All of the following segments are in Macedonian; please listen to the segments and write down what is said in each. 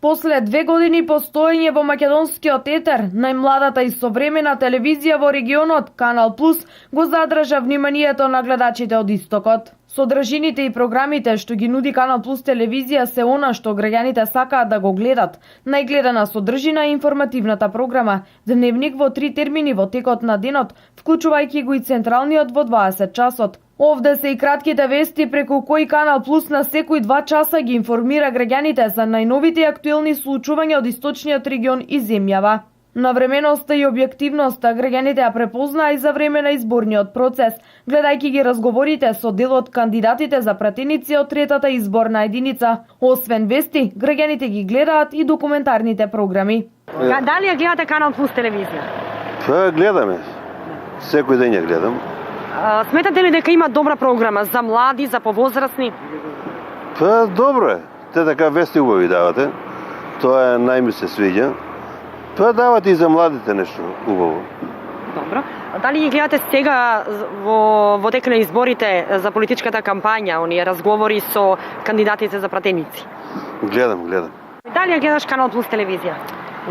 После 2 години постоење во македонскиот етер, најмладата и современа телевизија во регионот, Канал Плюс, го задржа вниманието на гледачите од истокот. Содржините и програмите што ги нуди Канал Плюс телевизија се она што граѓаните сакаат да го гледат. Најгледана содржина е информативната програма, дневник во 3 термини во текот на денот, вклучувајќи го и централниот во 20 часот. Овде се и кратките вести преку кои Канал Плюс на секои 2 часа ги информира граѓаните за најновите и актуелни случувања од источниот регион и земјава. Навременоста и објективноста граѓаните ја препознаа и за време на изборниот процес, гледајќи ги разговорите со дел од кандидатите за пратеници од третата изборна единица. Освен вести, граѓаните ги гледаат и документарните програми. Дали ја гледате Канал Плюс телевизија? Гледаме. Секој ден ја гледам. Сметате ли дека има добра програма за млади, за повозрастни? Добро е. Те така вести убави давате. Тоа најми се свиѓа. Давате и за младите нешто убаво. Добро. Дали ги гледате сега во тек на изборите за политичката кампања, оние разговори со кандидатите за пратеници? Гледам. Дали ја гледаш Канал Плюс телевизија?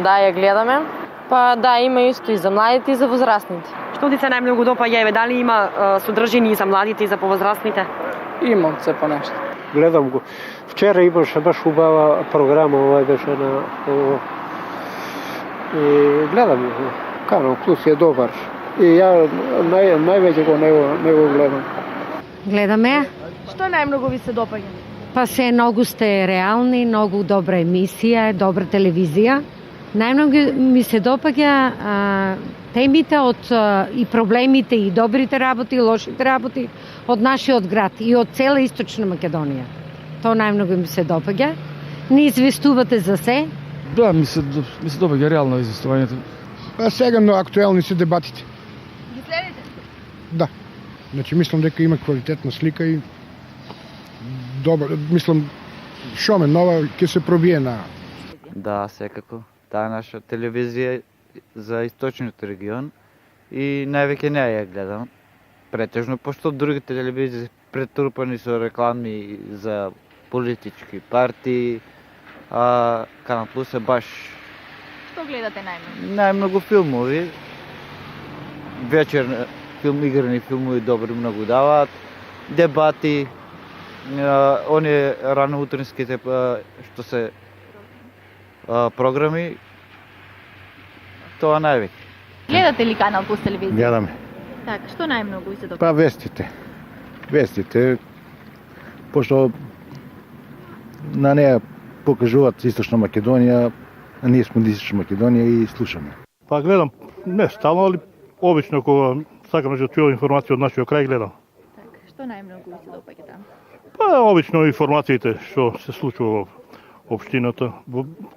Да, ја гледаме. Па да, има исто и за младите и за возрастните. Што ти се најмногу допаѓа, еве, дали има содржини и за младите и за повозрастните? Имам се по нешто. Гледам го. Вчера имаше баш убава програма, беше на и гледам го. Канал Плюс е добар. И ја највеќе го не го гледам. Гледаме. Што најмногу ви се допаѓа? Па се многу сте реални, многу добра емисија, добра телевизија. Најмногу ми се допаѓа темите од и проблемите и добрите работи и лошите работи од нашиот град и од цела Источна Македонија. Тоа најмногу ми се допаѓа. Не известувате за се. Да, ми се допаѓа реално известувањето. Сега на актуелни се дебатите. Ги следите? Да. Значи мислам дека има квалитетна слика и добар, мислам шоме нова ќе се пробие на. Да, секако. Таа наша телевизија за источниот регион и највеќе неа ја гледам. Претежно, пошто другите телевизии претрупани со реклами за политички партии, а Канал Плюс е баш... Што гледате најмногу? Најмногу филмови. Вечер играни филмови добри многу даваат. Дебати, оние ранouтринските што се програми, тоа највеќе. Гледате ли Канал Плюс телевизија? Гледаме. Така, што најмногу ви се допаѓа? Па вестите, пошто на неа покажуваат Источна Македонија, а ние сме од Источна Македонија и слушаме. Па гледам, не стално, али обично кога сакам да чујам информација од нашиот крај гледам. Така, што најмногу ви се допаѓа таму? Па обично информациите што се случува во општината,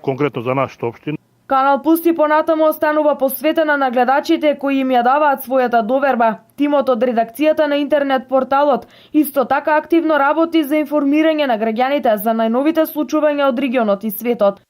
конкретно за нашата општина. Канал Плюс и понатаму останува посветена на гледачите кои им ја даваат својата доверба. Тимот од редакцијата на интернет порталот исто така активно работи за информирање на граѓаните за најновите случувања од регионот и светот.